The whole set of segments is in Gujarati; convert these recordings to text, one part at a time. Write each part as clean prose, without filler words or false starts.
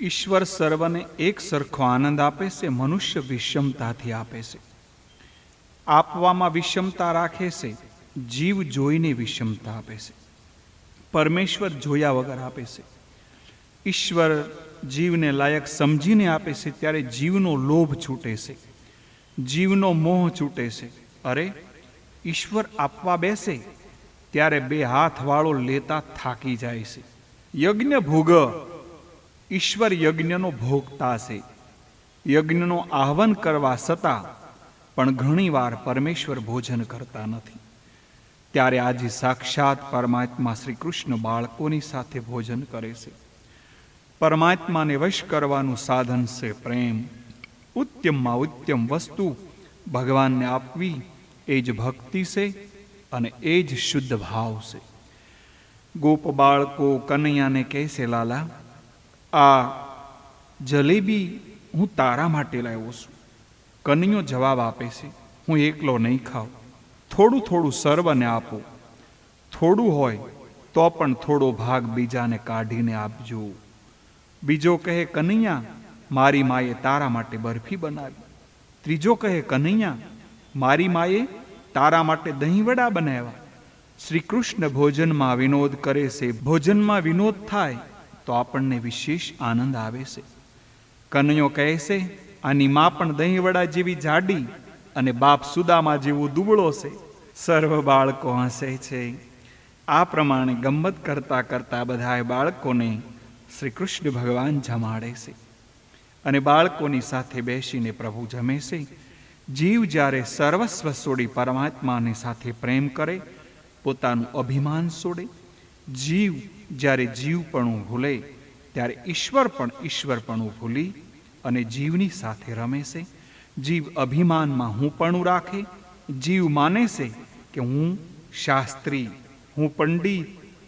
ઈશ્વર સર્વને એક સરખો આનંદ આપે છે, મનુષ્ય વિષમતાથી આપે છે. આપવામાં વિષમતા રાખે છે, જીવ જોઈને વિષમતા આપે છે. પરમેશ્વર જોયા વગર આપે છે. ઈશ્વર જીવને લાયક સમજીને આપે છે ત્યારે જીવનો લોભ છૂટે છે, જીવનો મોહ છૂટે છે. અરે, ઈશ્વર આપવા બેસે ત્યારે બે હાથ વાળો લેતા થાકી જાય છે. યજ્ઞ ભોગ, ઈશ્વર યજ્ઞનો ભોગતા છે. યજ્ઞનો આહ્વાન કરવા છતાં પણ ઘણીવાર પરમેશ્વર ભોજન કરતા નથી. ત્યારે આજે સાક્ષાત પરમાત્મા શ્રી કૃષ્ણ બાળકોની સાથે ભોજન કરે છે. પરમાત્માને વશ કરવાનું સાધન છે પ્રેમ. ઉત્તમમાં ઉત્તમ વસ્તુ ભગવાનને આપવી એ જ ભક્તિ છે અને એ જ શુદ્ધ ભાવ છે. ગોપ બાળકો કનૈયાને કહે છે, લાલા, આ જલેબી હું તારા માટે લાવ્યો છું. કનૈયો જવાબ આપે છે, હું એકલો નહીં ખાઉં, થોડું થોડું સર્વને આપો. થોડું હોય તો પણ થોડો ભાગ બીજાને કાઢીને આપજો. બીજો કહે, કનૈયા, મારી માએ તારા માટે બરફી બનાવી. ત્રીજો કહે, કનૈયા, મારી માએ તારા માટે દહીં વડા બનાવ્યા. શ્રી કૃષ્ણ ભોજનમાં વિનોદ કરે છે. ભોજનમાં વિનોદ થાય તો આપણને વિશેષ આનંદ આવે છે. કનૈયો કહે છે, આની માં પણ દહીં વડા જેવી જાડી અને બાપ સુદામા જેવો દુબળો છે. સર્વ બાળકો હસે છે. આ પ્રમાણે ગમ્મત કરતા કરતા બધાએ બાળકોને શ્રી કૃષ્ણ ભગવાન જમાડે છે અને બાળકોની સાથે બેસીને પ્રભુ જમે છે. જીવ જ્યારે સર્વસ્વ છોડી પરમાત્માની સાથે પ્રેમ કરે, પોતાનું અભિમાન છોડે, જીવ જ્યારે જીવપણું ભૂલે ત્યારે ઈશ્વર પણ ઈશ્વરપણું ભૂલી અને જીવની સાથે રમે છે. જીવ અભિમાનમાં હુંપણું રાખે. જીવ માને છે કે હું શાસ્ત્રી, હું પંડિત,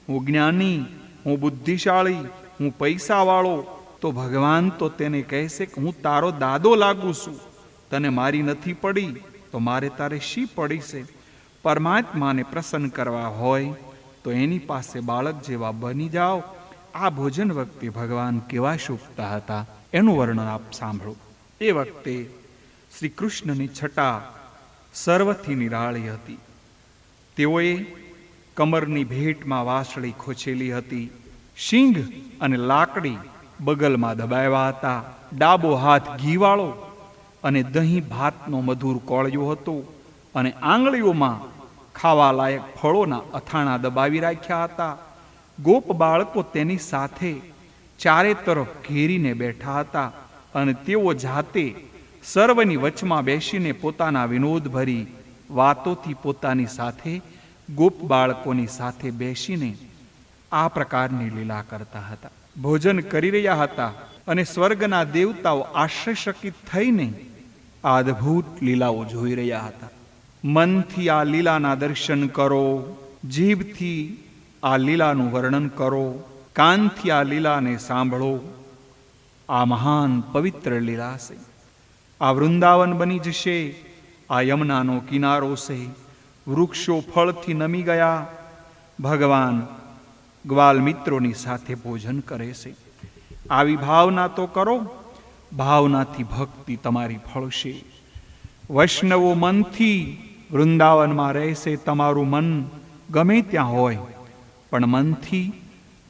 હું જ્ઞાની, હું બુદ્ધિશાળી, હું પૈસાવાળો. તો ભગવાન તો તેને કહેશે કે હું તારો દાદો લાગુ છું, તને મારી નથી પડી તો મારે તારે શી પડી છે. પરમાત્માને પ્રસન્ન કરવા હોય તો એની પાસે બાળક જેવા બની જાઓ. આ ભોજન વખતે ભગવાન કેવા શોભતા હતા એનું વર્ણન આપ સાંભળો. એ વખતે શ્રી કૃષ્ણની છટા સર્વથી નિરાળી હતી. તેઓએ કમરની ભેટમાં વાસળી ખોચેલી હતી. શીંગ અને લાકડી બગલમાં દબાવ્યા હતા. ડાબો હાથ ઘીવાળો અને દહીં ભાતનો મધુર કોળિયો હતો અને આંગળીઓમાં ખાવા લાયક ફળોના અથાણા દબાવી રાખ્યા હતા. ગોપ બાળકો તેની સાથે ચારે તરફ ઘેરીને બેઠા હતા અને તેઓ જાતે સર્વની વચમાં બેસીને પોતાના વિનોદભરી વાતોથી પોતાની સાથે ગોપ બાળકોની સાથે બેસીને આ પ્રકારની લીલા કરતા હતા. ભોજન કરી રહ્યા હતા અને સ્વર્ગના દેવતાઓ આશ્ચર્યચકિત થઈને આ અદ્ભુત લીલાઓ જોઈ રહ્યા હતા. મનથી આ લીલાના દર્શન કરો, જીભથી આ લીલાનું વર્ણન કરો, કાનથી આ લીલાને સાંભળો. આ મહાન પવિત્ર લીલા છે. આ વૃંદાવન બની જશે. આ યમુનાનો કિનારો છે. વૃક્ષો ફળથી નમી ગયા. ભગવાન ગ્વાલ મિત્રોની સાથે ભોજન કરે છે. આવી ભાવના તો કરો. ભાવનાથી ભક્તિ તમારી ફળશે. વૈષ્ણવો મનથી વૃંદાવનમાં રહેશે. તમારું મન ગમે ત્યાં હોય પણ મનથી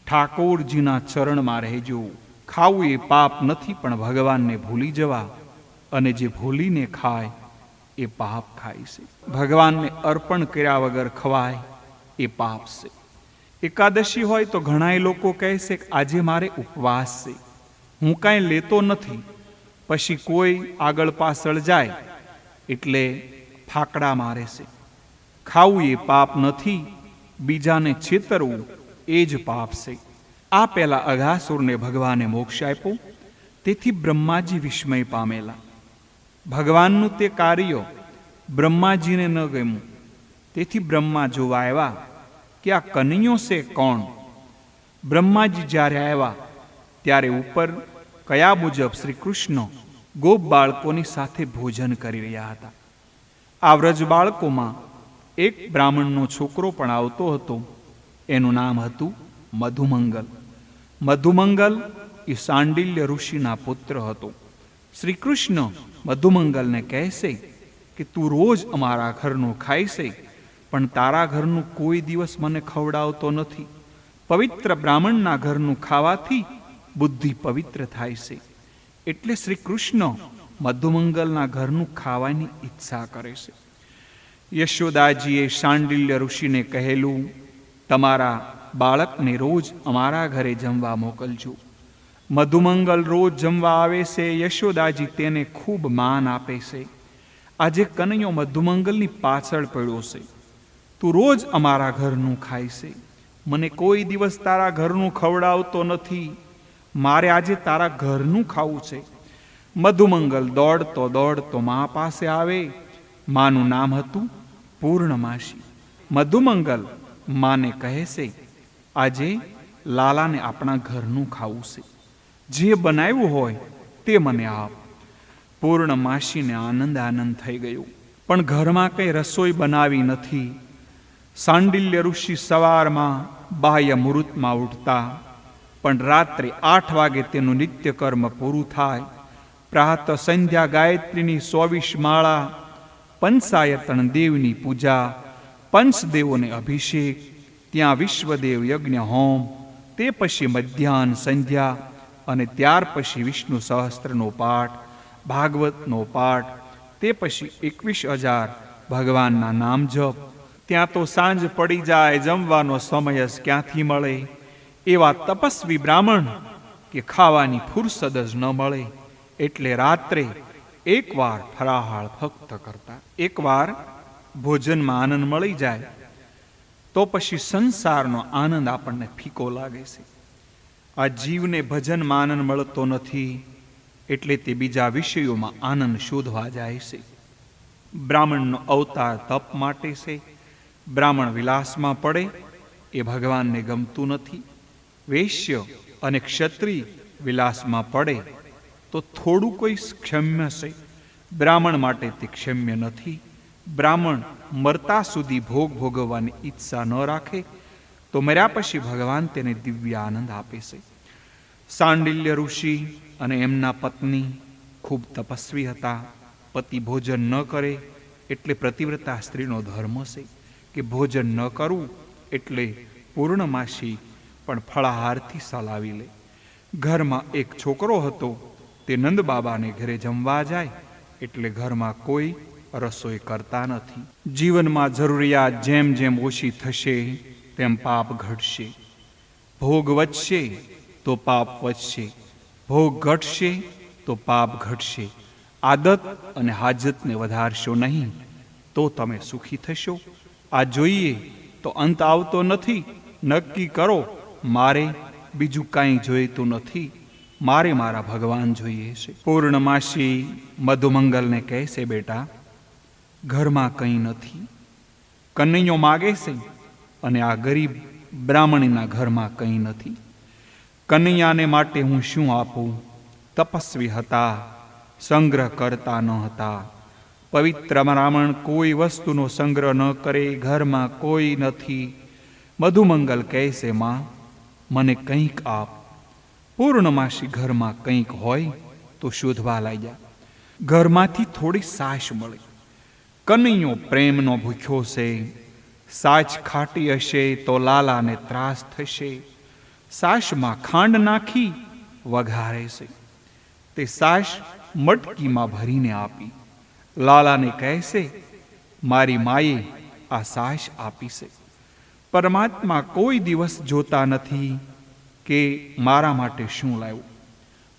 ઠાકોરજીના ચરણમાં રહેજો. ખાવું એ પાપ નથી, પણ ભગવાનને ભૂલી જવા અને જે ભૂલીને ખાય એ પાપ ખાય છે. ભગવાનને અર્પણ કર્યા વગર ખવાય એ પાપ છે. એકાદશી હોય તો ઘણાય લોકો કહે છે કે આજે મારે ઉપવાસ છે, હું કાંઈ લેતો નથી. પછી કોઈ આગળ પાછળ જાય એટલે ફાકડા મારે છે. ખાવું એ પાપ નથી, બીજાને છેતરવું એ જ પાપ છે. આ પહેલા અઘાસુરને ભગવાને મોક્ષ આપ્યો, તેથી બ્રહ્માજી વિસ્મય પામેલા. ભગવાનનું તે કાર્ય બ્રહ્માજીને ન ગમ્યું, તેથી બ્રહ્મા જોવા આવ્યા કે આ કનૈયો છે કોણ. બ્રહ્માજી જ્યારે આવ્યા ત્યારે ઉપર કયા મુજબ શ્રી કૃષ્ણ ગોપ બાળકોની સાથે ભોજન કરી રહ્યા હતા. આ વ્રજ બાળકોમાં એક બ્રાહ્મણનો છોકરો પણ આવતો હતો. એનું નામ હતું મધુમંગલ. મધુમંગલ એ સાંડિલ્ય ઋષિના પુત્ર હતો. શ્રી કૃષ્ણ મધુમંગલને કહેશે કે તું રોજ અમારા ઘરનું ખાય છે, પણ તારા ઘરનું કોઈ દિવસ મને ખવડાવતો નથી. પવિત્ર બ્રાહ્મણના ઘરનું ખાવાથી બુદ્ધિ પવિત્ર થાય છે. એટલે શ્રી કૃષ્ણ મધુમંગલના ઘરનું ખાવાની ઈચ્છા કરે છે. યશોદાજીએ શાંડિલ્ય ઋષિને કહેલું, તમારા બાળકને રોજ અમારા ઘરે જમવા મોકલજો. મધુમંગલ રોજ જમવા આવે છે. યશોદાજી તેને ખૂબ માન આપે છે. આજે કનૈયો મધુમંગલની પાછળ પડ્યો છે. તું રોજ અમારા ઘરનું ખાય છે, મને કોઈ દિવસ તારા ઘરનું ખવડાવતો નથી. મારે આજે તારા ઘરનું ખાવું છે. મધુમંગલ દોડતો દોડતો મા પાસે આવે. માનું નામ હતું પૂર્ણમાસી. મધુમંગલ માને કહે છે, આજે લાલાને આપણા ઘરનું ખાવું છે. જે બનાવ્યું હોય તે મને આપ. પૂર્ણમાસીને આનંદ થઈ ગયો, પણ ઘરમાં કંઈ રસોઈ બનાવી નથી. સાંડિલ્ય ઋષિ સવારમાં બાહ્ય મુહૂર્તમાં ઉઠતા, પણ રાત્રે 8 વાગે તેનું નિત્યકર્મ પૂરું થાય. પ્રાતઃ સંધ્યા ગાયત્રીની 24 માળા, પંચાયતન દેવની પૂજા, પંચદેવોને અભિષેક, ત્યાં વિશ્વદેવ યજ્ઞ હોમ, તે પછી મધ્યાહન સંધ્યા, અને ત્યાર પછી વિષ્ણુ સહસ્ત્રનો પાઠ, ભાગવતનો પાઠ, તે પછી 21,000 ભગવાનના નામ જપ. ત્યાં તો સાંજ પડી જાય, જમવાનો સમય જ ક્યાંથી મળે. એવા તપસ્વી બ્રાહ્મણ કે ખાવાની ફુરસદ જ ન મળે. એટલે રાત્રે એકવાર ફરાહાળ ફક્ત કરતા. એકવાર ભોજનમાં આનંદ મળી જાય તો પછી સંસારનો આનંદ આપણને ફીકો લાગે છે. આ જીવને ભજનમાં આનંદ મળતો નથી, એટલે તે બીજા વિષયોમાં આનંદ શોધવા જાય છે. બ્રાહ્મણનો અવતાર તપ માટે છે. બ્રાહ્મણ વિલાસમાં પડે એ ભગવાનને ગમતું નથી. વૈશ્ય અને ક્ષત્રિય વિલાસમાં પડે તો થોડું કોઈ ક્ષમ્ય છે. બ્રાહ્મણ માટે તે ક્ષમ્ય નથી. બ્રાહ્મણ મરતા સુધી ભોગ ભોગવવાની ઈચ્છા ન રાખે તો મર્યા પછી ભગવાન તેને દિવ્ય આનંદ આપે છે. સાંડિલ્ય ઋષિ અને એમના પત્ની ખૂબ તપસ્વી હતા. પતિ ભોજન ન કરે એટલે પ્રતિવ્રતા સ્ત્રીનો ધર્મ છે કે ભોજન ન કરવું એટલે પૂર્ણમાસી પણ ફળાહારથી સલાવી લે. ઘરમાં એક છોકરો હતો. તે નંદ બાબાને ઘરે જમવા જાય એટલે ઘરમાં કોઈ રસોઈ કરતા નથી. જીવનમાં જરૂરિયાત જેમ જેમ ઓછી થશે તેમ પાપ ઘટશે. ભોગ વધશે તો પાપ વધશે, ભોગ ઘટશે તો પાપ ઘટશે. આદત અને હાજતને વધારશો નહીં તો તમે સુખી થશો. આ જોઈએ તો અંત આવતો નથી. નક્કી કરો, મારે બીજું કાંઈ જોઈતું નથી, મારે મારા ભગવાન જોઈએ છે. પૂર્ણમાસી મધુમંગલને કહેશે, બેટા ઘરમાં કંઈ નથી. કનૈયો માગે છે અને આ ગરીબ બ્રાહ્મણીના ઘરમાં કંઈ નથી. કનૈયાને માટે હું શું આપું? તપસ્વી હતા, સંગ્રહ કરતા ન હતા. પવિત્ર બ્રાહ્મણ કોઈ વસ્તુનો સંગ્રહ ન કરે. ઘરમાં કોઈ નથી. મધુમંગલ કહેશે, માં મને કંઈક આપ. પૂર્ણમાસી ઘરમાં કંઈક હોય તો શોધવા લાગ્યા. ઘરમાંથી થોડી સાશ મળે. કનૈયો પ્રેમનો ભૂખ્યો છે. સાચ ખાટી હશે તો લાલાને ત્રાસ થશે. સાશમાં ખાંડ નાખી વઘારે છે. તે સાશ મટકીમાં ભરીને આપી. લાલાને કહેશે, મારી માએ આ સાશ આપી છે. પરમાત્મા કોઈ દિવસ જોતા નથી કે મારા માટે શું લાવ્યું,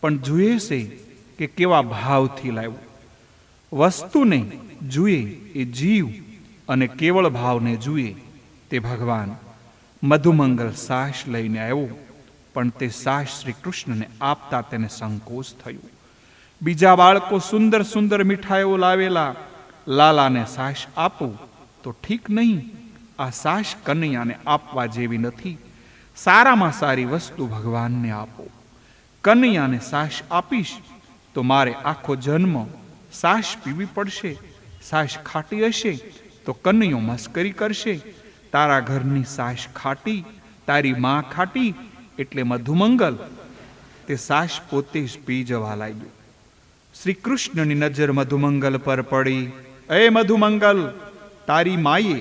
પણ જુએ છે કે કેવા ભાવથી લાવ્યું. વસ્તુને જુએ એ જીવ અને કેવળ ભાવને જુએ તે ભગવાન. મધુમંગલ સાશ લઈને આવ્યો, પણ તે સાશ શ્રી કૃષ્ણને આપતા તેને સંકોચ થયો. બીજા બાળકો સુંદર સુંદર મીઠાઈઓ લાવેલા. લાલાને સાશ આપું તો ઠીક નહીં. આ સાશ કનૈયાને આપવા જેવી નથી. સારામાં સારી વસ્તુ ભગવાનને આપો. કનૈયાને સાશ આપીશ તો મારે આખો જન્મ સાશ પીવી પડશે. સાશ ખાટી હશે તો કનૈયો મસ્કરી કરશે. તારા ઘરની સાશ ખાટી, તારી માં ખાટી, એટલે મધુમંગલ તે સાશ પોતે જ પી જવા લાગ્યો. શ્રી કૃષ્ણની નજર મધુમંગલ પર પડી. એ મધુમંગલ, તારી માએ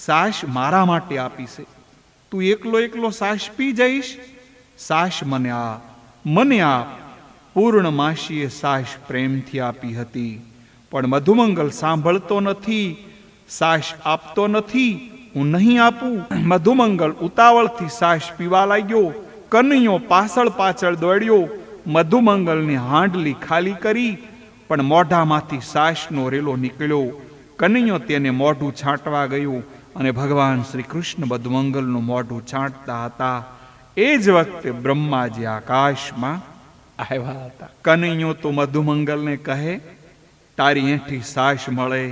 સાશ મારા માટે આપી છે. તું એકલો એકલો સાશ પી જઈશ? સાશ મને આપ, મને આપ. પૂર્ણમાસીએ સાશ પ્રેમથી આપી હતી, પણ મધુમંગલ સાંભળતો નથી, સાશ આપતો નથી. હું નહીં આપું. મધુમંગલ ઉતાવળથી સાશ પીવા લાગ્યો. કનૈયો પાછળ પાછળ દોડ્યો, મધુમંગલની હાંડલી ખાલી કરી, પણ મોઢામાંથી સાશનો રેલો નીકળ્યો. કનૈયો તેને મોઢું છાંટવા ગયો અને ભગવાન શ્રી કૃષ્ણ મધુમંગલનું મોઢું છાંટતા હતા. એ જ વખતે બ્રહ્માજી આકાશમાં આવ્યા હતા. કનૈયો તો મધુમંગલને કહે, તારી એઠી સાશ મળે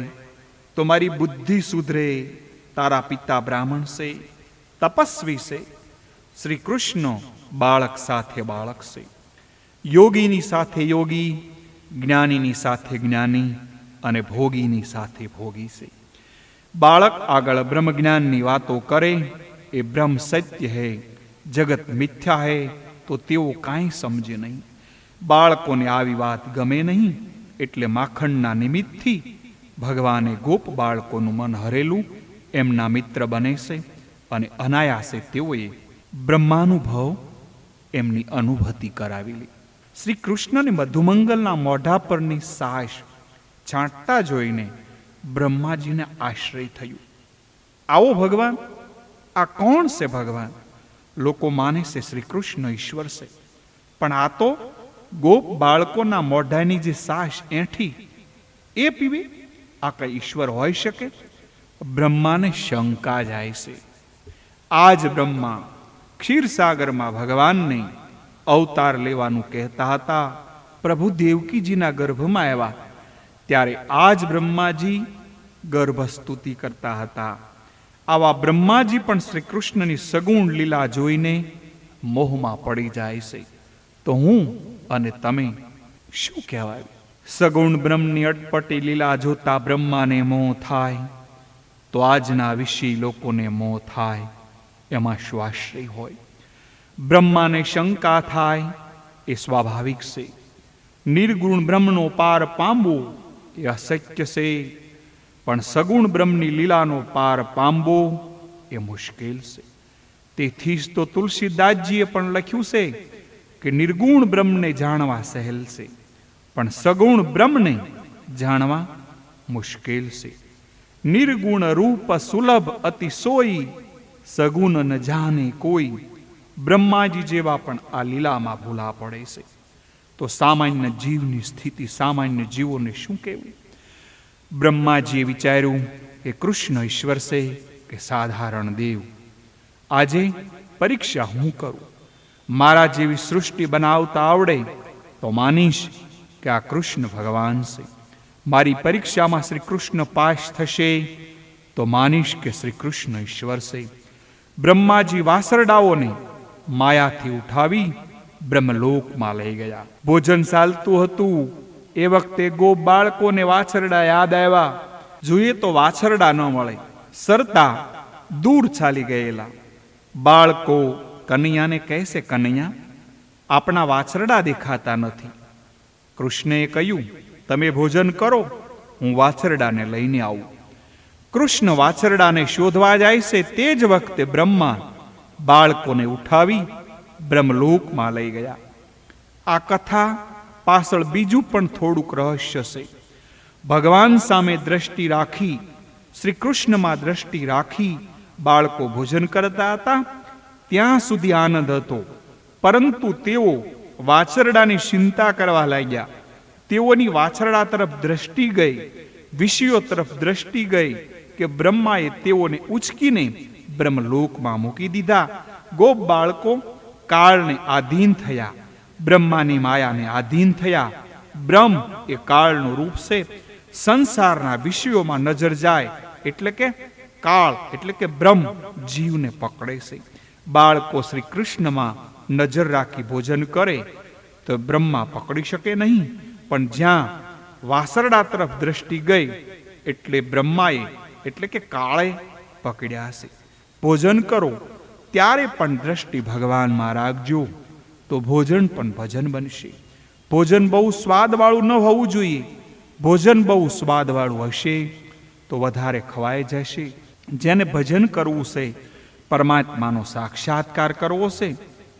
તો મારી બુદ્ધિ સુધરે. તારા પિતા બ્રાહ્મણ છે, તપસ્વી છે. શ્રી કૃષ્ણ બાળક સાથે બાળક છે, યોગીની સાથે યોગી, જ્ઞાનીની સાથે જ્ઞાની અને ભોગીની સાથે ભોગી છે. બાળક આગળ બ્રહ્મ જ્ઞાનની વાતો કરે, એ બ્રહ્મ સત્ય હે, જગત મિથ્યા હે, તો તેઓ કાંઈ સમજે નહીં. બાળકોને આવી વાત ગમે નહીં, એટલે માખણના નિમિત્તથી ભગવાને ગોપ બાળકોનું મન હરેલું એમના મિત્ર બને છે અને અનાયાસે તેઓએ બ્રહ્માનુભવ એમની અનુભૂતિ કરાવી લી. શ્રી કૃષ્ણને મધુમંગલના મોઢા પરની સાશ છાંટતા જોઈને બ્રહ્માજીને આશ્રય થયું. આવો ભગવાન, આ કોણ છે ભગવાન? લોકો માને છે શ્રી કૃષ્ણ ઈશ્વર છે, પણ આ તો ગોપ બાળકોના મોઢાની જે સાશ એઠી એ પીવે, આ કઈ ઈશ્વર હોઈ શકે? બ્રહ્માને શંકા જાય છે. આજ બ્રહ્મા ક્ષીરસાગરમાં ભગવાનને અવતાર લેવાનું કહેતા હતા. પ્રભુ દેવકીજીના ગર્ભમાં આવ્યા ત્યારે આજ બ્રહ્માજી ગર્ભસ્તુતિ કરતા હતા. આવા બ્રહ્માજી પણ શ્રી કૃષ્ણની સગુણ લીલા જોઈને મોહમાં પડી જાય છે. તો હું અને તમે શું કહેવાય? સગુણ બ્રહ્મની અટપટી લીલા જોતા બ્રહ્માને મોહ થાય, તો આજના વિષય લોકોને મોહ થાય, એમાં શું આશ્રય હોય? બ્રહ્માને શંકા થાય એ સ્વાભાવિક છે. નિર્ગુણ બ્રહ્મનો પાર પામવો એ અશક્ય છે, પણ સગુણ બ્રહ્મની લીલાનો પાર પામવો એ મુશ્કેલ છે. તેથી જ તો તુલસીદાસજીએ પણ લખ્યું છે કે નિર્ગુણ બ્રહ્મને જાણવા સહેલ છે, પણ સગુણ બ્રહ્મને જાણવા મુશ્કેલ છે. નિર્ગુણ રૂપ સુલભ અતિ સોઈ, સગુણ ન જાણે કોઈ. બ્રહ્માજી જેવા પણ આ લીલામાં ભૂલા પડે છે. તો સામાન્ય જીવની સ્થિતિ સામાન્ય જીવોને શું કહેવું? બ્રહ્માજીએ વિચાર્યું કે કૃષ્ણ ઈશ્વર છે કે સાધારણ દેવ? આજે પરીક્ષા હું કરું. મારા જેવી સૃષ્ટિ બનાવતા આવડે તો માનીશ કે આ કૃષ્ણ ભગવાન છે. મારી પરીક્ષામાં શ્રી કૃષ્ણ પાસ થશે તો માનીશ કે શ્રી કૃષ્ણ ઈશ્વર છે. બ્રહ્માજી વાસરડાઓને માયાથી ઉઠાવી બ્રહ્મલોકમાં લઈ ગયા. ભોજન ચાલતું હતું એ વખતે ગોપ બાળકોને વાછરડા યાદ આવ્યા. જોઈએ તો વાછરડા ન મળે, સરતા દૂર ચાલી ગયેલા. બાળકો કનૈયાને કહેશે, કનૈયા આપણા વાછરડા દેખાતા નથી. કૃષ્ણએ કહ્યું, તમે ભોજન કરો, હું વાછરડાને લઈને આવું. કૃષ્ણ વાછરડાને શોધવા જાય છે તે જ વખતે બ્રહ્મા બાળકોને ઉઠાવી બ્રહ્મલોકમાં લઈ ગયા. આ કથા પાછળ બીજું પણ થોડુંક રહસ્ય છે. ભગવાન સામે દ્રષ્ટિ રાખી, શ્રી કૃષ્ણમાં દ્રષ્ટિ રાખી બાળકો ભોજન કરતા હતા ત્યાં સુધી આનંદ હતો, પરંતુ તેઓ વાછરડાની ચિંતા કરવા લાગ્યા. તેઓની વાછરડા તરફ દ્રષ્ટિ ગઈ, વિષયો તરફ દ્રષ્ટિ ગઈ કે બ્રહ્માએ તેઓને ઉચકીને બ્રહ્મલોકમાં મૂકી દીધા. ગોપ બાળકો કાળને આધીન થયા, બ્રહ્માની માયાને આધીન થયા. બ્રહ્મ એ કાળનું રૂપ છે. સંસારના વિષયોમાં નજર જાય એટલે કે કાળ એટલે કે બ્રહ્મ જીવને પકડે છે. બાળકો શ્રી કૃષ્ણમાં નજર રાખી ભોજન કરે તો બ્રહ્મા પકડી શકે નહીં, પણ જ્યાં વાસરડા તરફ દ્રષ્ટિ ગઈ એટલે બ્રહ્માએ એટલે કે કાળે પકડ્યા છે. ભોજન કરો ત્યારે પણ દ્રષ્ટિ ભગવાનમાં રાખજો, તો ભોજન પણ ભજન બનશે. ભોજન બહુ સ્વાદવાળું ન હોવું જોઈએ. ભોજન બહુ સ્વાદવાળું હશે તો વધારે ખવાઈ જશે. જેને ભજન કરવું છે, પરમાત્માનો સાક્ષાત્કાર કરવો છે,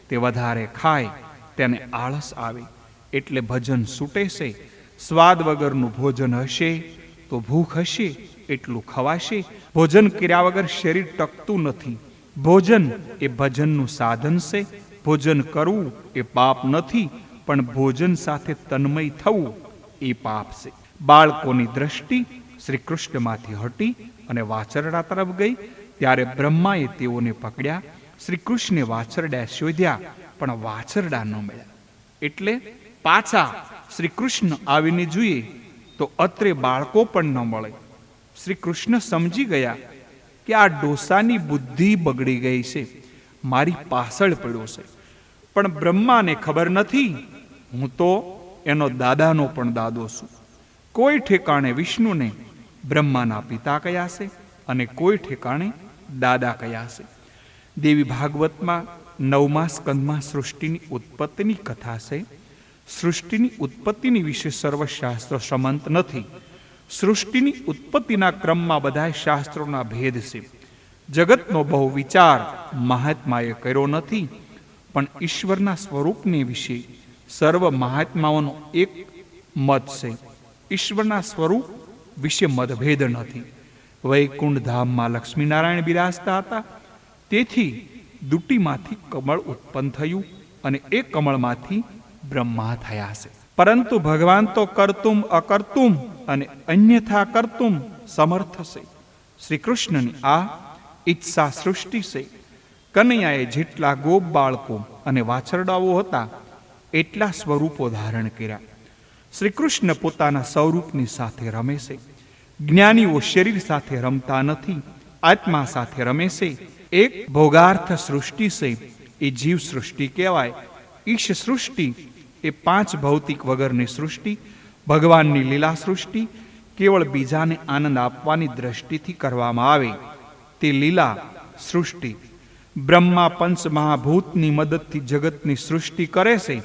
તે વધારે ખાય તેને આળસ આવે, એટલે ભજન છૂટે છે. સ્વાદ વગરનું ભોજન હશે તો ભૂખ હશે એટલું ખવાશે. ભોજન કર્યા વગર શરીર ટકતું નથી. ભોજન એ ભજનનું સાધન છે. ભોજન કરવું એ પાપ નથી, પણ ભોજન સાથે તન્મય થવું એ પાપ છે. બાળકોની દ્રષ્ટિ શ્રી કૃષ્ણમાંથી હટી અને વાછરડા તરફ ગઈ, ત્યારે બ્રહ્માએ તેઓને પકડ્યા. શ્રી કૃષ્ણે વાછરડા શોધ્યા, પણ વાછરડા ન મળ્યા. એટલે પાછા શ્રી કૃષ્ણ આવીને જોઈએ તો અત્રે બાળકો પણ ન મળે. શ્રી કૃષ્ણ સમજી ગયા કે આ ડોસાની બુદ્ધિ બગડી ગઈ છે, મારી પાછળ પડ્યો છે. પણ બ્રહ્માને ખબર નથી, હું તો એનો દાદાનો પણ દાદો છું. કોઈ ઠેકાણે વિષ્ણુને બ્રહ્માના પિતા કયા છે અને કોઈ ઠેકાણે દાદા કયા છે. દેવી ભાગવતમાં 9મા સ્કંદમાં સૃષ્ટિની ઉત્પત્તિની કથા છે. સૃષ્ટિની ઉત્પત્તિની વિશે સર્વશાસ્ત્રો સંમત નથી. સૃષ્ટિની ઉત્પત્તિના ક્રમમાં બધા શાસ્ત્રોના ભેદ છે. જગતનો બહુ વિચાર મહાત્માએ કર્યો નથી, પણ ઈશ્વરના સ્વરૂપને વિશે સર્વ મહાત્માઓનો એક મત છે. ઈશ્વરના સ્વરૂપ વિશે મતભેદ નથી. વૈકુંઠ ધામમાં લક્ષ્મીનારાયણ બિરાજતા હતા, તેથી દુટીમાંથી કમળ ઉત્પન્ન થયું અને એ કમળમાંથી બ્રહ્મા થયા છે. પરંતુ ભગવાન તો કરતુમ અકર્તુમ અને અન્યથા કરતુમ સમર્થ છે. શ્રી કૃષ્ણની આ ઈચ્છા સૃષ્ટિ છે. કનૈયાએ જેટલા ગોપ બાળકો અને વાછરડાઓ હતા એટલા સ્વરૂપો ધારણ કર્યા. શ્રી કૃષ્ણ પોતાના સ્વરૂપની સાથે રમે છે. જ્ઞાનીઓ શરીર સાથે રમતા નથી, આત્મા સાથે રમે છે. એક ભોગાર્થ સૃષ્ટિ છે, એ જીવ સૃષ્ટિ કહેવાય. ઈશ સૃષ્ટિ એ 5 ભૌતિક વગરની સૃષ્ટિ, ભગવાનની લીલા સૃષ્ટિ, કેવળ બીજાને આનંદ આપવાની દ્રષ્ટિથી કરવામાં આવે તે લીલા સૃષ્ટિ. બ્રહ્મા પંચમહાભૂતની મદદથી જગતની સૃષ્ટિ કરે છે,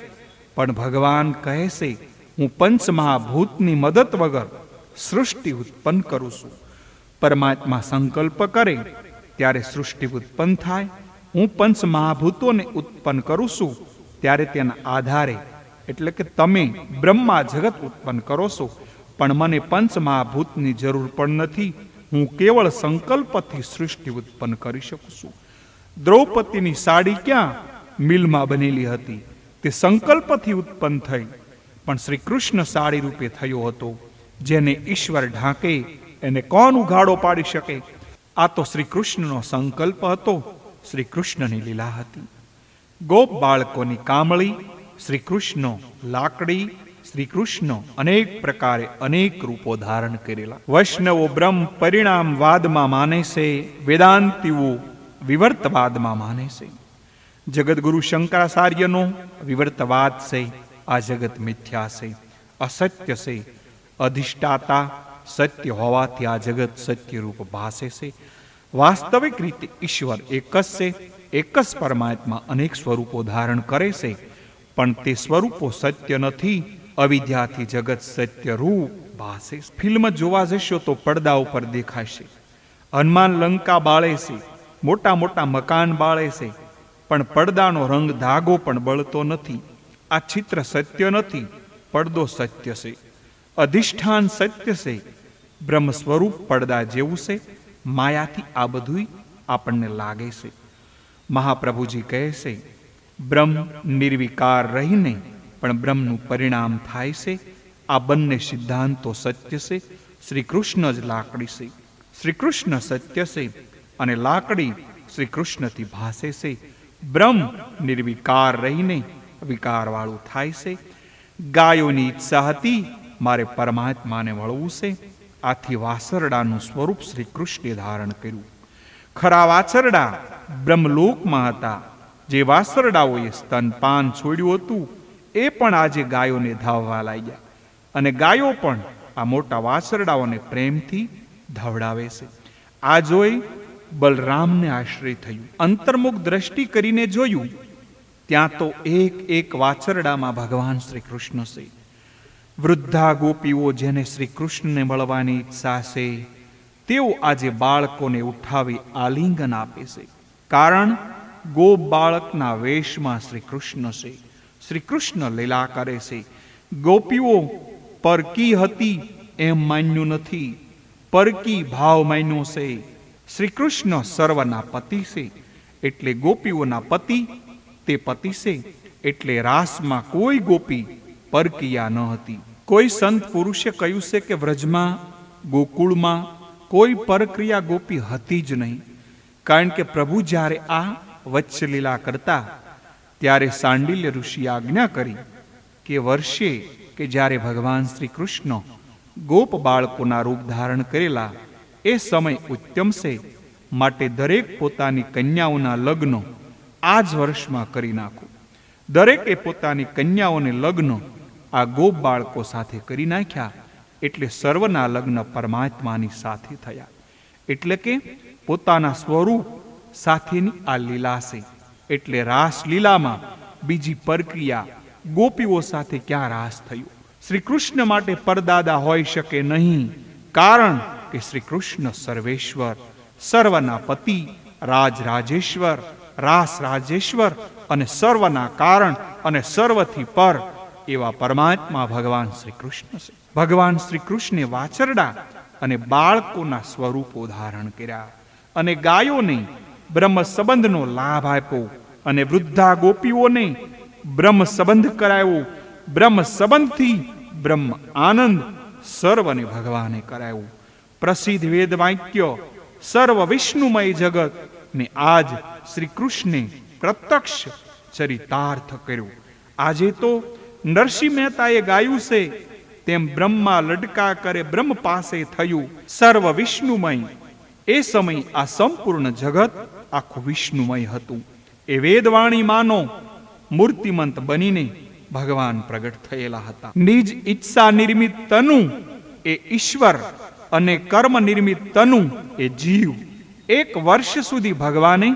પણ ભગવાન કહે છે, હું પંચમહાભૂતની મદદ વગર સૃષ્ટિ ઉત્પન્ન કરું છું. પરમાત્મા સંકલ્પ કરે ત્યારે સૃષ્ટિ ઉત્પન્ન થાય. હું પંચમહાભૂતોને ઉત્પન્ન કરું છું, ત્યારે તેના આધારે એટલે કે તમે બ્રહ્મા જગત ઉત્પન્ન કરો છો, પણ મને પંચમહાભૂતની જરૂર પણ નથી. હું કેવળ સંકલ્પથી સૃષ્ટિ ઉત્પન્ન કરી શકું છું. દ્રૌપદીની સાડી ક્યાં મિલમાં બનેલી હતી, તે સંકલ્પથી ઉત્પન્ન થઈ, પણ શ્રી કૃષ્ણ સાડી રૂપે થયો હતો. જેને ઈશ્વર ઢાંકે એને કોણ ઉઘાડો પાડી શકે? આ તો શ્રી કૃષ્ણનો સંકલ્પ હતો, શ્રી કૃષ્ણની લીલા હતી. ગોપ બાળકોની કામળી, શ્રી કૃષ્ણ લાકડી, શ્રી કૃષ્ણ અનેક પ્રકારે અનેક રૂપો ધારણ કરેલા. વૈષ્ણવો બ્રહ્મ પરિણામવાદમાં માને છે, વેદાંતિઓ વિવર્તવાદમાં માને છે. જગદગુરુ શંકરાચાર્યનો વિવર્તવાદ છે, આ જગત મિથ્યા છે, અસત્ય છે. અધિષ્ઠાતા સત્ય હોવાથી આ જગત સત્ય રૂપ ભાસે છે. વાસ્તવિક રીતે ઈશ્વર એક જ છે. એક જ પરમાત્મા અનેક સ્વરૂપો ધારણ કરે છે, પણ તે સ્વરૂપો સત્ય નથી. અવિદ્યાથી જગત સત્ય રૂપ ભાસે. ફિલ્મ જોવા જશો તો પડદા ઉપર દેખાશે હનુમાન લંકા બાળે છે, મોટા મોટા મકાન બાળે છે, પણ પડદાનો રંગ ધાગો પણ બળતો નથી. આ ચિત્ર સત્ય નથી, પડદો સત્ય છે. અધિષ્ઠાન સત્ય છે. બ્રહ્મ સ્વરૂપ પડદા જેવું છે. માયાથી આ બધું આપણને લાગે છે. મહાપ્રભુજી કહે છે, બ્રહ્મ નિર્વિકાર રહીને પણ બ્રહ્મનું પરિણામ થાય છે. આ બંને સિદ્ધાંતો સત્ય છે. શ્રી કૃષ્ણ જ લાકડી છે. શ્રી કૃષ્ણ સત્ય છે અને લાકડી શ્રી કૃષ્ણથી ભાસે છે. બ્રહ્મ નિર્વિકાર રહીને વિકારવાળું થાય છે. ગાયોની ઈચ્છા હતી મારે પરમાત્માને મળવું છે, આથી વાછરડાનું સ્વરૂપ શ્રી કૃષ્ણે ધારણ કર્યું. ખરા વાછરડા બ્રહ્મલોકમાં હતા. જે વાછરડાઓએ સ્તનપાન છોડ્યું હતું એ પણ આજે ગાયોને ધાવવા લાગ્યા, અને ગાયો પણ આ મોટા વાછરડાઓને પ્રેમથી ધવડાવે છે. આ જોઈ બલરામને આશ્ચર્ય થયું. અંતર્મુખ દ્રષ્ટિ કરીને જોયું ત્યાં તો એક એક વાછરડામાં ભગવાન શ્રી કૃષ્ણ છે. વૃદ્ધા ગોપીઓ જેને શ્રી કૃષ્ણને મળવાની ઈચ્છા છે તેઓ આજે બાળકોને ઉઠાવી આલિંગન આપે છે. કારણ ગોપ બાળકના વેશમાં શ્રી કૃષ્ણ છે. શ્રી કૃષ્ણ લીલા કરે છે. ગોપીઓ પરકી હતી એમ માન્યું નથી, પરકી ભાવ માન્યો છે. શ્રી કૃષ્ણ સર્વના પતિ છે, એટલે ગોપીઓના પતિ તે પતિ છે. એટલે રાસમાં કોઈ ગોપી પરકિયા ન હતી. કોઈ સંત પુરુષે કહ્યું છે કે વ્રજમાં ગોકુળમાં કોઈ પરક્રિયા ગોપી હતી જ નહીં. કારણ કે પ્રભુ જ્યારે આ વત્સલીલા કરતા ત્યારે સાંડિલ્ય ઋષિએ આજ્ઞા કરી કે વર્ષે કે જ્યારે ભગવાન શ્રી કૃષ્ણ ગોપ બાળકોના રૂપ ધારણ કરેલા એ સમય ઉત્તમ છે, માટે દરેક પોતાની કન્યાઓના લગ્ન આ જ વર્ષમાં કરી નાખો. દરેકે પોતાની કન્યાઓને લગ્ન આ ગોપ બાળકો સાથે કરી નાખ્યા. એટલે સર્વના લગ્ન પરમાત્માની સાથે થયા. એટલે કે પોતાના સ્વરૂપ સાથેની આ લીલા છે. એટલે રાસ લીલામાં બીજી પ્રક્રિયા ગોપીઓ સાથે ક્યાં રાસ થયો? શ્રી કૃષ્ણ માટે પરદાદા હોઈ શકે નહીં. કારણ કે શ્રી કૃષ્ણ સર્વેશ્વર, સર્વના પતિ, રાજેશ્વર, રાસ રાજેશ્વર અને સર્વના કારણ અને સર્વથી પર એવા પરમાત્મા ભગવાન શ્રી કૃષ્ણ છે. ભગવાન શ્રી કૃષ્ણે વાછરડા અને બાળકોના સ્વરૂપો ધારણ કર્યા અને ગાયોને બ્રહ્મ સંબંધનો લાભ આપ્યો અને વૃદ્ધા ગોપીઓને બ્રહ્મ સંબંધ કરાયો. બ્રહ્મ સંબંધથી બ્રહ્મ આનંદ સર્વને ભગવાને કરાયું. પ્રસિદ્ધ વેદ વાક્ય સર્વ વિષ્ણુમય જગત ને આજ શ્રી કૃષ્ણે પ્રત્યક્ષ ચરિતાર્થ કર્યો. આજે તો નરસિંહ મહેતાએ ગાયું છે તેમ બ્રહ્મા લડકા કરે બ્રહ્મ પાસે થયું સર્વ વિષ્ણુમય. એ સમય આ સંપૂર્ણ જગત આખું વિષ્ણુમય હતું. એ વેદવાણી માનો મૂર્તિમંત બનીને ભગવાન પ્રગટ થયેલા હતા. નિજ ઈચ્છા નિર્મિત તનુ એ ઈશ્વર અને કર્મ નિર્મિત તનુ એ જીવ. એક વર્ષ સુધી ભગવાને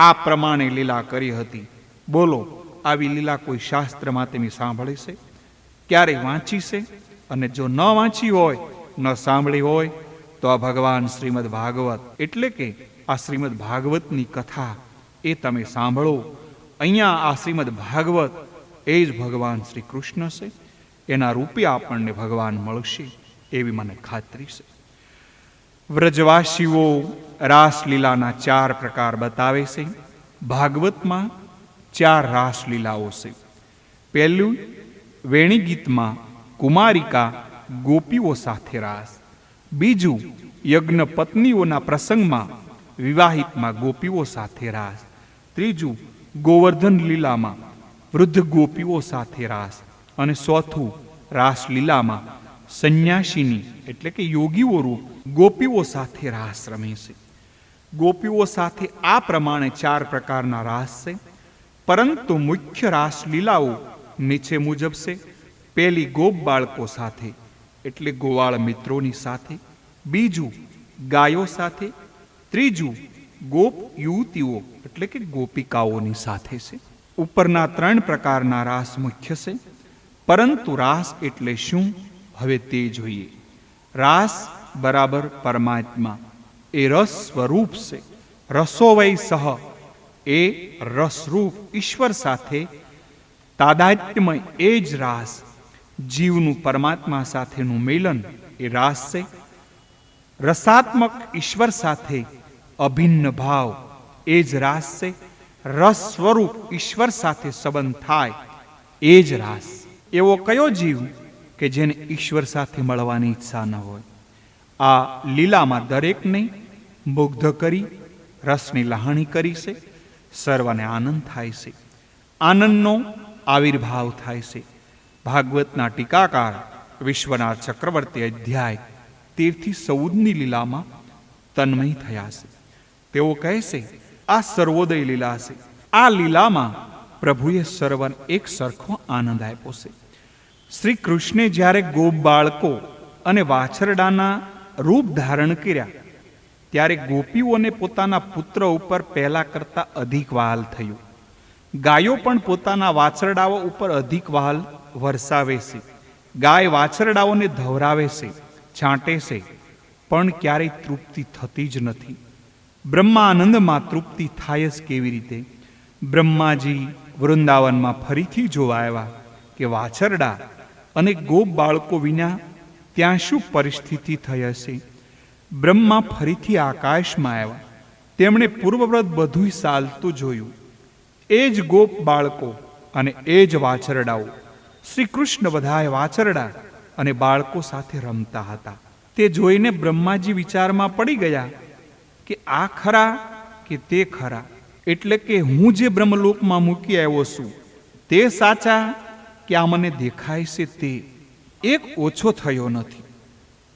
આ પ્રમાણે લીલા કરી હતી. બોલો, આવી લીલા કોઈ શાસ્ત્રમાં તેની સાંભળી છે? ક્યારેય વાંચી છે? અને જો ન વાંચી હોય, ન સાંભળી હોય, તો આ ભગવાન શ્રીમદ ભાગવત એટલે કે આ શ્રીમદ ભાગવતની કથા એ તમે સાંભળો. અહીંયા આ શ્રીમદ ભાગવત એ જ ભગવાન શ્રી કૃષ્ણ છે. એના રૂપે આપણને ભગવાન મળશે એવી મને ખાતરી છે. વ્રજવાસીઓ રાસલીલાના 4 પ્રકાર બતાવે છે. ભાગવતમાં 4 રાસલીલાઓ છે. પહેલું, વેણી ગીતમાં કુમારિકા ગોપીઓ સાથે રાસ. બીજું, યજ્ઞ પત્નીઓના પ્રસંગમાં વિવાહિતમાં ગોપીઓ સાથે રાસ. ત્રીજું, ગોવર્ધન લીલામાં વૃદ્ધ ગોપીઓ સાથે રાસ. અને ચોથું, રાસલીલામાં સંન્યાસીની એટલે કે યોગીઓ રૂપ ગોપીઓ સાથે રાસ રમે છે. ગોપીઓ સાથે આ પ્રમાણે 4 પ્રકારના રાસ છે. પરંતુ મુખ્ય રાસલીલાઓ નીચે મુજબ છે. પહેલી, ગોપ બાળકો સાથે એટલે ગોવાળ મિત્રોની સાથે. બીજું, ગાયો સાથે. ત્રીજું, ગોપ યુવતીઓ એટલે કે ગોપિકાઓની સાથે છે. ઉપરના 3 પ્રકારના રાસ મુખ્ય છે. પરંતુ રાસ એટલે શું હવે તે જોઈએ. રાસ બરાબર પરમાત્મા એ રસ સ્વરૂપ છે. રસો વૈ સહ એ રસરૂપ ઈશ્વર સાથે તાદાત્મ્ય એ જ રાસ. જીવનું પરમાત્મા સાથેનું મિલન એ રાસ છે. રસાત્મક ઈશ્વર સાથે અભિન્ન ભાવ એ જ રાસ છે. રસ સ્વરૂપ ઈશ્વર સાથે સંબંધ થાય એ જ રાસ. એવો કયો જીવ કે જેને ઈશ્વર સાથે મળવાની ઈચ્છા ન હોય? આ લીલામાં દરેકને મુગ્ધ કરી રસની લહાણી કરી છે. સર્વને આનંદ થાય છે. આનંદનો આવિર્ભાવ થાય છે. ભાગવતના ટીકાકાર વિશ્વનાથ ચક્રવર્તી અધ્યાય 13-14ની લીલામાં તન્મય થયા છે. તેઓ કહે છે, આ સર્વોદય લીલા છે. આ લીલામાં પ્રભુએ સર્વને એક સરખો આનંદ આપ્યો છે. શ્રી કૃષ્ણે જ્યારે ગોપ બાળકો અને વાછરડાના રૂપ ધારણ કર્યા ત્યારે ગોપીઓને પોતાના પુત્ર ઉપર પહેલા કરતા અધિક વાલ થયું. ગાયો પણ પોતાના વાછરડાઓ ઉપર અધિક વહાલ વરસાવે છે. ગાય વાછરડાઓને ધવરાવે છે, છાંટે છે, પણ ક્યારેય તૃપ્તિ થતી જ નથી. બ્રહ્માનંદમાં તૃપ્તિ થાય જ કેવી રીતે? બ્રહ્માજી વૃંદાવનમાં ફરીથી જોવા આવ્યા કે વાછરડા અને ગોપ બાળકો વિના ત્યાં શું પરિસ્થિતિ થઈ હશે. બ્રહ્મા ફરીથી આકાશમાં આવ્યા. તેમણે પૂર્વવ્રત બધું ચાલતું જોયું. એ જ ગોપ બાળકો અને એ જ વાછરડાઓ. શ્રી કૃષ્ણ બધાએ વાછરડા અને બાળકો સાથે રમતા હતા. તે જોઈને બ્રહ્માજી વિચારમાં પડી ગયા કે આ ખરા કે તે ખરા, એટલે કે હું જે બ્રહ્મલોકમાં મૂકી આવ્યો છું તે સાચા કે આ મને દેખાય છે તે. એક ઓછો થયો નથી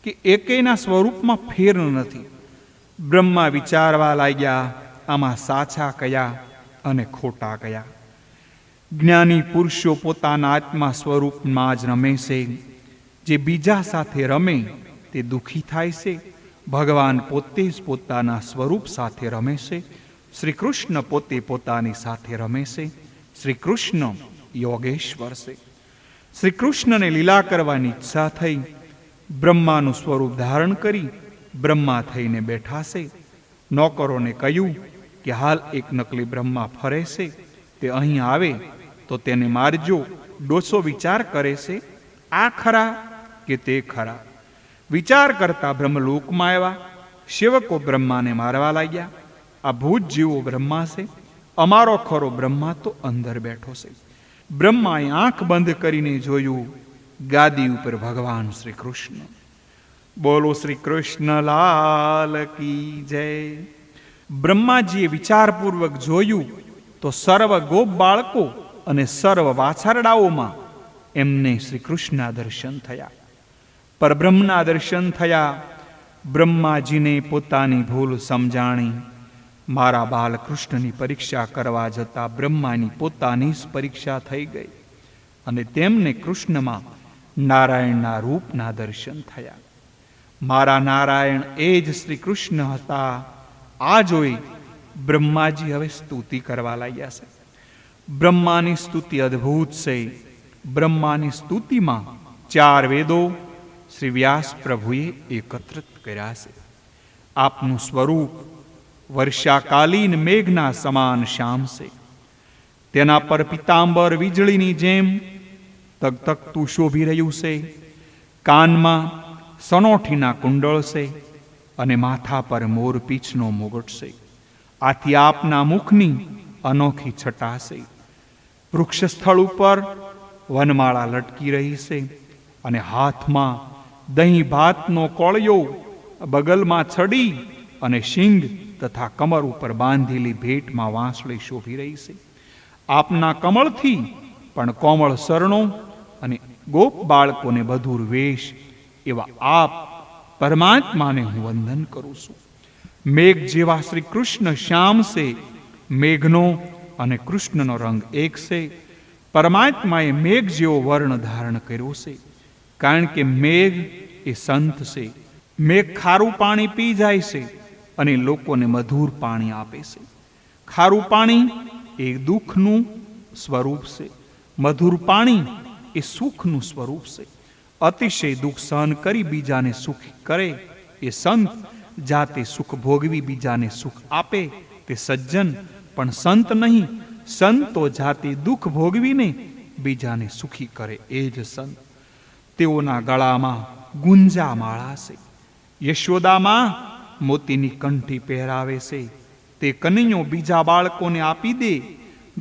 કે એકેયના સ્વરૂપમાં ફેર નથી. બ્રહ્મા વિચારવા લાગ્યા, આમાં સાચા કયા અને ખોટા કયા. જ્ઞાની પુરુષો પોતાના આત્મા સ્વરૂપમાં જ રમે છે. જે બીજા સાથે રમે તે દુઃખી થાય છે. ભગવાન પોતે જ પોતાના સ્વરૂપ સાથે રમે છે. શ્રી કૃષ્ણ પોતે પોતાની સાથે રમે છે. શ્રી કૃષ્ણ યોગેશ્વર છે. શ્રી કૃષ્ણને લીલા કરવાની ઈચ્છા થઈ. બ્રહ્માનું સ્વરૂપ ધારણ કરી બ્રહ્મા થઈને બેઠા છે. નોકરોને કહ્યું કે હાલ એક નકલી બ્રહ્મા ફરે છે, તે અહીં આવે તો તેને મારજો. ડોસો વિચાર કરે છે, આ ખરા કે તે ખરા. વિચાર કરતા બ્રહ્મલોકમાં આવ્યા. સેવકો બ્રહ્માને મારવા લાગ્યા. આ ભૂત જેવો બ્રહ્મા છે, અમારો ખરો બ્રહ્મા તો અંદર બેઠો છે. બ્રહ્માએ આંખ બંધ કરીને જોયું, ગાદી ઉપર ભગવાન શ્રી કૃષ્ણ. બોલો શ્રી કૃષ્ણ લાલ કી જય. બ્રહ્માજીએ વિચારપૂર્વક જોયું તો સર્વ ગોપ બાળકો અને સર્વ વાછરડાઓમાં એમને શ્રી કૃષ્ણના દર્શન થયા. પરબ્રહ્મના દર્શન થયા. બ્રહ્માજીને પોતાની ભૂલ સમજાણી. મારા બાલકૃષ્ણની પરીક્ષા કરવા જતાં બ્રહ્માની પોતાની જ પરીક્ષા થઈ ગઈ અને તેમને કૃષ્ણમાં નારાયણના રૂપના દર્શન થયા. મારા નારાયણ એ જ શ્રી કૃષ્ણ હતા. આ જોઈ બ્રહ્માજી હવે સ્તુતિ કરવા લાગ્યા છે. બ્રહ્માની સ્તુતિ અદ્ભુત છે. બ્રહ્માની સ્તુતિમાં 4 વેદો શ્રી વ્યાસ પ્રભુએ એકત્રિત કર્યા છે. આપનું સ્વરૂપ વર્ષાકાલીન મેઘના સમાન શ્યામ છે. તેના પર પિતાંબર વીજળીની જેમ તકતકતું શોભી રહ્યું છે. કાનમાં સનોઠીના કુંડળ છે અને માથા પર મોરપીંછનો મુગટ છે. આથી આપના મુખની અનોખી છટા છે. વૃક્ષ સ્થળ ઉપર વનમાળા લટકી રહી છે અને હાથમાં દહીં ભાતનો કોળિયો, બગલમાં છડી અને શિંગ તથા કમર ઉપર બાંધેલી ભેટમાં વાંસળી શોભી રહી છે. આપના કમળથી પણ કોમળ શરણો અને ગોપ બાળકોને બધુર વેશ એવા આપ પરમાત્માને હું વંદન કરું છું. મેઘ જેવા શ્રી કૃષ્ણ શ્યામ છે. મેઘનો અને કૃષ્ણનો રંગ એક છે. પરમાત્માએ મેઘ જેવો વર્ણ ધારણ કર્યો છે, કારણ કે મેઘ એ સંત છે. મેઘ ખારું પાણી પી જાય છે અને લોકોને મધુર પાણી આપે છે. ખારું પાણી એ દુઃખનું સ્વરૂપ છે. મધુર પાણી એ સુખનું સ્વરૂપ છે. અતિશય દુઃખ સહન કરી બીજાને સુખ કરે એ સંત. જાતે સુખ ભોગવી બીજાને સુખ આપે તે સજ્જન. પણ સંત નહીં. સંતો જાતે દુઃખ ભોગવીને બીજાને સુખી કરે એ જ સંત. તેઓના ગળામાં ગુંજા માળા છે. યશોદામાં મોતીની કંઠી પહેરાવે છે. તે કનૈયો બીજા બાળકોને આપી દે.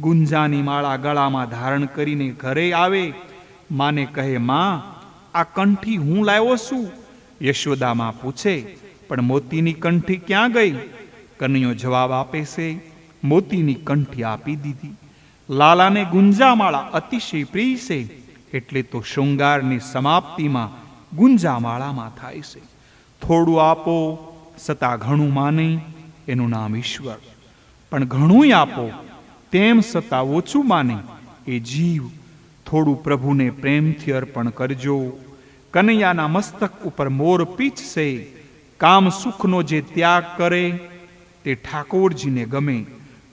ગુંજાની માળા ગળામાં ધારણ કરીને ઘરે આવે. માને કહે, માં આ કંઠી હું લાવ્યો છું. યશોદામાં પૂછે, પણ મોતીની કંઠી ક્યાં ગઈ? કનૈયો જવાબ આપે છે, મોતીની કંઠી આપી દીધી. લાલાને ગુંજામાળા અતિશય પ્રિય છે, એટલે તો શૃંગારની સમાપ્તિમાં ગુંજામાળામાં થાય છે. થોડું આપો છતાં ઘણું માને, એનું નામ ઈશ્વર. પણ ઘણું આપો તેમ છતાં ઓછું માને એ જીવ. થોડું પ્રભુને પ્રેમથી અર્પણ કરજો. કનૈયાના મસ્તક ઉપર મોર પીછ છે. કામ સુખનો જે ત્યાગ કરે તે ઠાકોરજીને ગમે.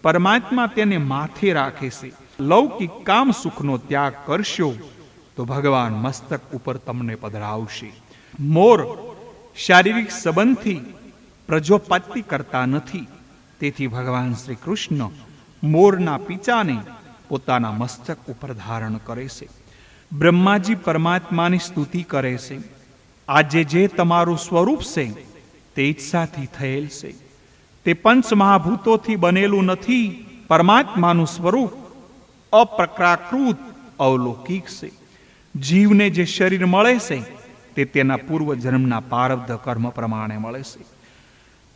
પરમાત્મા તેને માથે રાખે છે. લૌકિક કામ સુખનો ત્યાગ કરશો તો ભગવાન મસ્તક ઉપર તમને પધરાવશે. મોર શારીરિક સંબંધથી પ્રજોપત્તિ કરતા નથી, તેથી ભગવાન શ્રી કૃષ્ણ મોરના પીંચાને પોતાના મસ્તક ઉપર ધારણ કરે છે. બ્રહ્માજી પરમાત્માની સ્તુતિ કરે છે. આજે જે તમારું સ્વરૂપ છે તે ઈચ્છાથી થયેલ છે. તે પંચ મહાભૂતોથી બનેલું નથી. પરમાત્માનું સ્વરૂપ અપ્રાકૃત અવલૌકિક છે. જીવને જે શરીર મળે છે તે તેના પૂર્વ જન્મના પ્રારબ્ધ કર્મ પ્રમાણે મળે છે.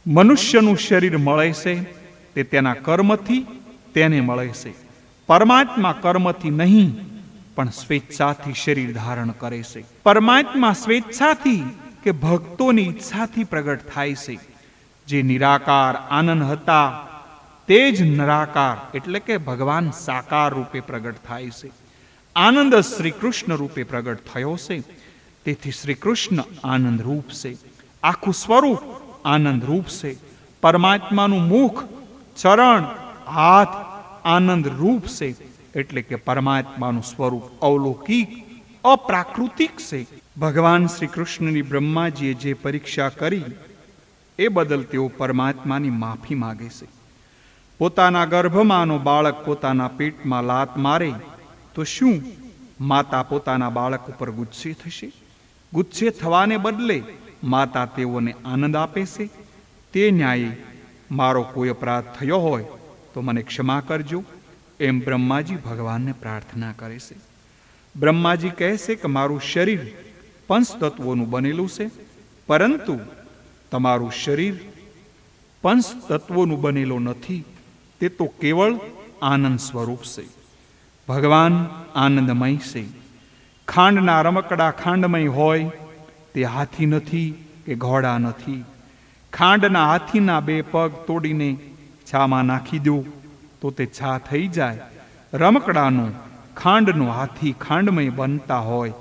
મનુષ્યનું શરીર મળે છે તે તેના કર્મથી તેને મળે છે. પરમાત્મા કર્મથી નહીં પણ સ્વેચ્છાથી શરીર ધારણ કરે છે. પરમાત્મા સ્વેચ્છાથી કે ભક્તોની ઈચ્છાથી પ્રગટ થાય છે. જે નિરાકાર આનંદ હતા તે જ નિરાકાર એટલે કે ભગવાન સાકાર રૂપે પ્રગટ થાય છે. આનંદ શ્રી કૃષ્ણ રૂપે પ્રગટ થયો છે, તેથી શ્રી કૃષ્ણ આનંદ રૂપ છે. આખું સ્વરૂપ આનંદ રૂપ છે. પરમાત્માનું મુખ, ચરણ, હાથ આનંદ રૂપ છે, એટલે કે પરમાત્માનું સ્વરૂપ અવલૌકિક અપ્રાકૃતિક છે. ભગવાન શ્રી કૃષ્ણની બ્રહ્માજીએ જે પરીક્ષા કરી એ બદલ તેઓ પરમાત્માની માફી માગે છે. પોતાના ગર્ભમાંનો બાળક પોતાના પેટમાં લાત મારે તો શું માતા પોતાના બાળક ઉપર ગુસ્સે થશે? ગુસ્સે થવાને બદલે માતા તેઓને આનંદ આપે છે. તે ન્યાયે મારો કોઈ અપરાધ થયો હોય તો મને ક્ષમા કરજો, એમ બ્રહ્માજી ભગવાનને પ્રાર્થના કરે છે. બ્રહ્માજી કહે છે કે મારું શરીર પંચતત્વોનું બનેલું છે, પરંતુ તમારું શરીર પંચતત્વોનું બનેલું નથી. તે તો કેવળ આનંદ સ્વરૂપ છે. ભગવાન આનંદમય છે. ખાંડના રમકડા ખાંડમય હોય તે હાથી નથી કે ઘોડા નથી. ખાંડના હાથીના બે પગ તોડીને છામાં નાખી દો તો તે છા થઈ જાય. રમકડાનો ખાંડનો હાથી ખાંડમય બનતા હોય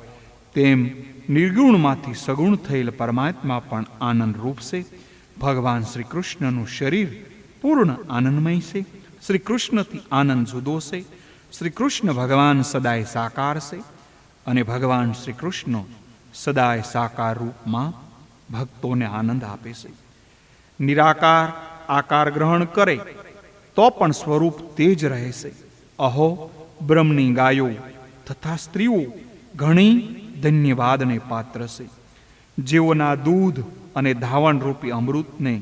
તેમ નિર્ગુણમાંથી સગુણ થયેલ પરમાત્મા પણ આનંદ રૂપ છે. ભગવાન શ્રી કૃષ્ણનું શરીર પૂર્ણ આનંદમય છે. શ્રી કૃષ્ણથી આનંદ જુદો છે. શ્રી કૃષ્ણ ભગવાન સદાય સાકાર છે અને ભગવાન શ્રી કૃષ્ણ સદાય સાકાર રૂપમાં ભક્તોને આનંદ આપે છે. નિરાકાર આકાર ગ્રહણ કરે તો પણ સ્વરૂપ તે જ રહે છે. અહો બ્રહ્મની ગાયો તથા સ્ત્રીઓ ઘણી ધન્યવાદને પાત્ર છે. જેઓના દૂધ અને ધાવણ રૂપી અમૃતને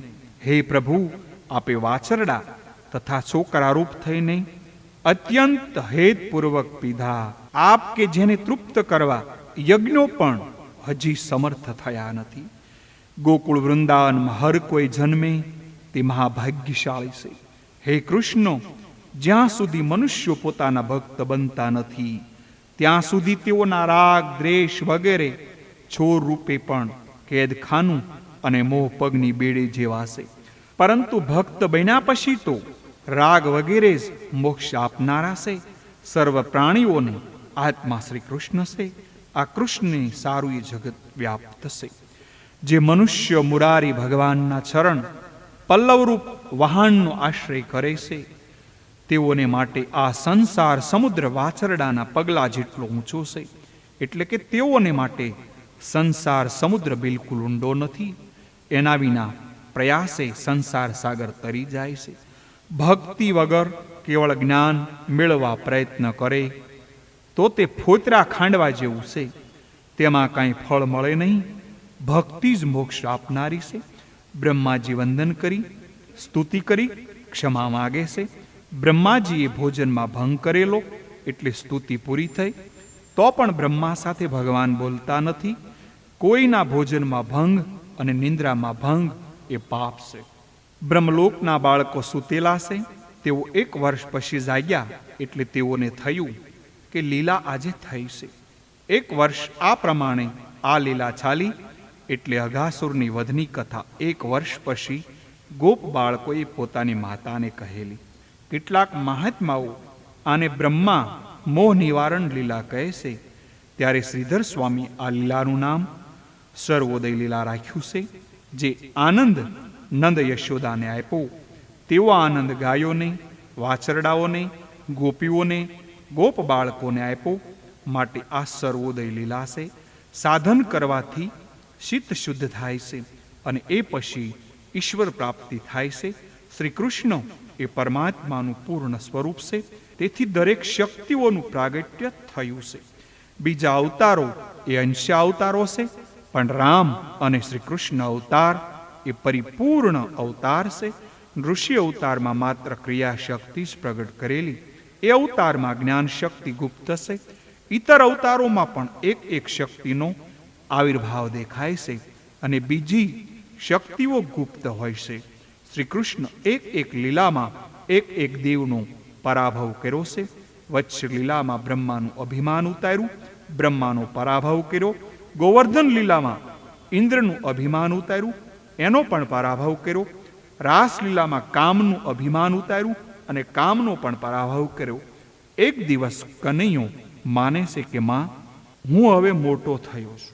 હે પ્રભુ આપે વાછરડા તથા છોકરા રૂપ થઈને અત્યંત હેતપૂર્વક પીધા. આપ કે જેને તૃપ્ત કરવા યજ્ઞો પણ હજી સમર્થ થયા નથી. ગોકુળ વૃંદાવનમાં હર કોઈ જન્મે તે મહાભાગ્યશાળી છે. હે કૃષ્ણ, જ્યાં સુધી મનુષ્યો પોતાના ભક્ત બનતા નથી ત્યાં સુધી તેઓના રાગ દ્વેષ વગેરે છોર રૂપે પણ કેદખાનું અને મોહ પગની બેડે જેવા છે. પરંતુ ભક્ત બન્યા પછી તો રાગ વગેરે જ મોક્ષ આપનારા છે. સર્વ પ્રાણીઓને આત્મા શ્રી કૃષ્ણ છે. આ કૃષ્ણને સારું એ જગત વ્યાપ્ત છે. જે મનુષ્ય મુરારી ભગવાનના ચરણ પલ્લવરૂપ વાહનનો આશ્રય કરે છે તેઓને માટે આ સંસાર સમુદ્ર વાછરડાના પગલા જેટલો ઊંચો છે. એટલે કે તેઓને માટે સંસાર સમુદ્ર બિલકુલ ઊંડો નથી. એના વિના પ્રયાસે સંસાર સાગર તરી જાય છે. ભક્તિ વગર કેવળ જ્ઞાન મેળવવા પ્રયત્ન કરે તો તે ફોતરા ખાંડવા જેવું છે. તેમાં કાંઈ ફળ મળે નહીં. ભક્તિ જ મોક્ષ આપનારી છે. બ્રહ્માજી વંદન કરી સ્તુતિ કરી ક્ષમા માગે છે. બ્રહ્માજીએ ભોજનમાં ભંગ કરેલો એટલે સ્તુતિ પૂરી થઈ. તો પણ બ્રહ્મા સાથે ભગવાન બોલતા નથી. કોઈના ભોજનમાં ભંગ અને નિંદ્રામાં ભંગ એ પાપ છે. બ્રહ્મલોકના બાળકો સૂતેલા છે. તેઓ 1 વર્ષ પછી જાગ્યા એટલે તેઓને થયું કે લીલા આજે થઈ છે. 1 વર્ષ આ પ્રમાણે આ લીલા ચાલી એટલે અઘાસુરની વધની કથા 1 વર્ષ પછી ગોપ બાળકોએ પોતાની માતાને કહેલી. કેટલાક મહાત્માઓ આને બ્રહ્મા મોહ નિવારણ લીલા કહે છે. ત્યારે શ્રીધર સ્વામી આ લીલાનું નામ સર્વોદય લીલા રાખ્યું છે. જે આનંદ નંદ યશોદાને આપ્યો તેવો આનંદ ગાયોને વાછરડાઓને, ગોપીઓને, ગોપ બાળકોને આપ્યો. માટે આ સર્વોદય લીલા છે. સાધન કરવાથી ચિત્ત શુદ્ધ થાય છે અને એ પછી ઈશ્વર પ્રાપ્તિ થાય છે. શ્રી કૃષ્ણ એ પરમાત્માનું પૂર્ણ સ્વરૂપ છે. તેથી દરેક શક્તિઓનું પ્રાગટ્ય થયું છે. બીજા અવતારો એ અંશ અવતારો છે, પણ રામ અને શ્રી કૃષ્ણ અવતાર એ પરિપૂર્ણ અવતાર છે. ઋષિ અવતારમાં માત્ર ક્રિયા શક્તિ જ પ્રગટ કરેલી, એ અવતારમાં જ્ઞાન શક્તિ ગુપ્ત છે. ઇતર અવતારોમાં પણ એક એક શક્તિનો આવિર્ભાવ દેખાય છે અને બીજી શક્તિઓ ગુપ્ત હોય છે. શ્રી કૃષ્ણ એક એક લીલામાં એક એક દેવનો પરાભવ કર્યો છે. વત્સ લીલામાં બ્રહ્માનું અભિમાન ઉતાર્યું, બ્રહ્માનો પરાભવ કર્યો. ગોવર્ધન લીલામાં ઇન્દ્રનું અભિમાન ઉતાર્યું, એનો પણ પરાભવ કર્યો. રાસલીલામાં કામનું અભિમાન ઉતાર્યું અને કામનો પણ પરાભવ કર્યો. એક દિવસ કનૈયો માને છે કે માં, હું હવે મોટો થયો છું,